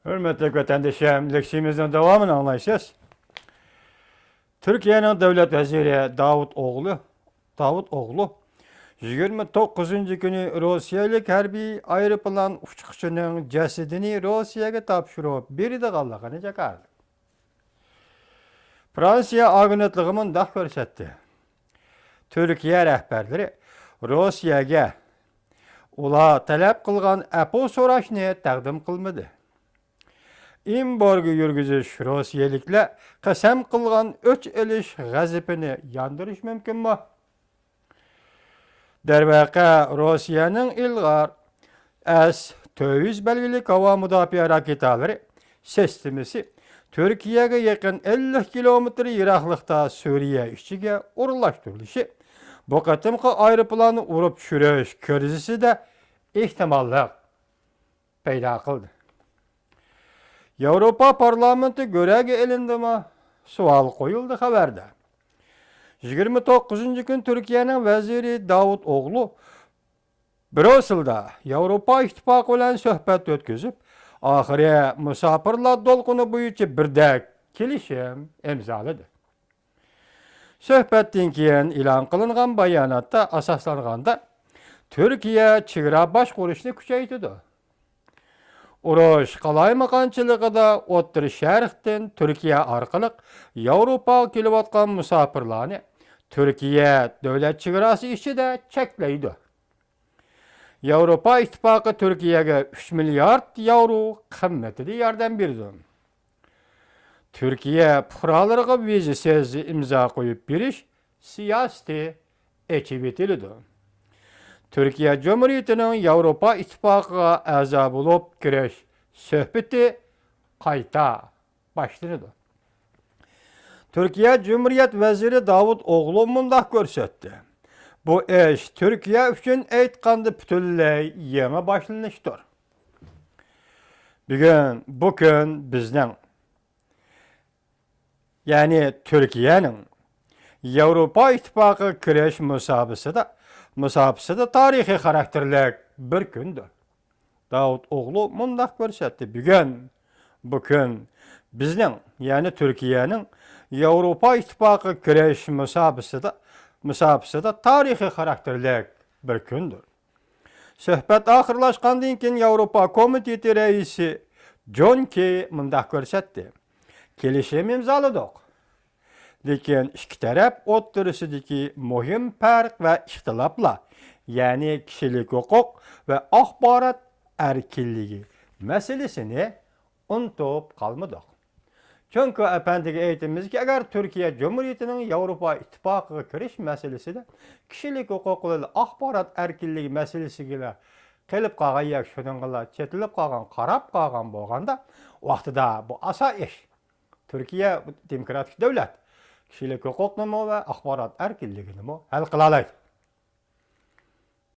Hürmetli vatandaşlarım, leksimizin devamını anlayacağız. Türkiye'nin devlet veziri Davut Oğlu, 29 günü Rusiyalık harbiy aeroplan uçuşçunun cesedini Rusiyaga topshirib berdiganligini jakardi. Fransiya agentliği mundaq ko'rsatdi. Türkiye rahbarlari Rusiyaga ular talab qilgan apo so'rashni taqdim qilmadi. İmborgu yürgüzüş Rusiyaliklar qasam qilgan o'ch elish g'azabini yandirish mumkinmi? Darvaqa Rossiyaning ilg'or S-400 belgili havo mudofaa raketalari sistemasi Türkiye'ye yaqin 50 kilometr yiroqlikda Suriya ichiga o'rinlashtirilishi bu qatimqi aeroplanni urib tushirish krizisida ehtimollik paydo qildi. Avrupa parlamenti görevge elindimi? Sual koyuldu haberde. 29 gün Türkiye'nin veziri Davut Oğlu Brüssel'da Avrupa İttifakı ile söhbet ötküzüp ahire misafirler dolkunu boyunca birdek kelişim imzaladı. Söhbetten keyin ilan kılıngan bayanatta asaslanganda Türkiye çigara başkuruşunu kuchaytirdi. Urush qalaymaganchiligida O'rta Sharqdan Turkiya orqali Yevropaga kelayotgan musofirlarni Turkiya davlat chegarasi ichida cheklaydi. Yevropa ittifoqi Turkiyaga 3 milliard yevro qimmatida yordam berdi. Turkiya fuqarolariga vizasiz imzo qo'yib berish siyosati echib etildi. Türkiye Cumhuriyeti'nin Avrupa İttifakı'na a'zo bo'lib kirish söhbeti qayta başlandı. Türkiye Cumhuriyet Veziri Davut Oğlu mundaq ko'rsatdi. Bu ish Türkiye uchun aytganda butunlay yangi boshlanishdir. Bu kun bizning, ya'ni Türkiye'nin Avrupa İttifakı'na kirish musabaqasida tarixiy xarakterlik bir kundir. Davut Oğlu mundaq ko'rsatdi. Bu kun bizning, ya'ni Türkiye'nin Avrupa İttifakı'na kirish musabaqasida tarixiy xarakterlik bir kundir. Söhbet oxirlashgandan keyin Avrupa Komiteti raisi John Key mundaq ko'rsatdi. Kelishim imzoladik. Lekin ikki taraf o'rtasidagi muhim farq va ixtiloflar, ya'ni kishilik huquq va axborot erkinligi masalasini unutib qolmadik. Chunki apandiga aytamizki, agar Türkiye Cumhuriyeti'nin Avrupa İttifakı'na kirish masalasida kishilik huquq va axborot erkinligi masalasiga qilib qolgan yoki shuningla chetilib qolgan, qarab qolgan bo'lganda, vaqtida bu asos ish. Türkiye demokratik davlat kishilik huquqni va axborot erkinligini hal qila oladi.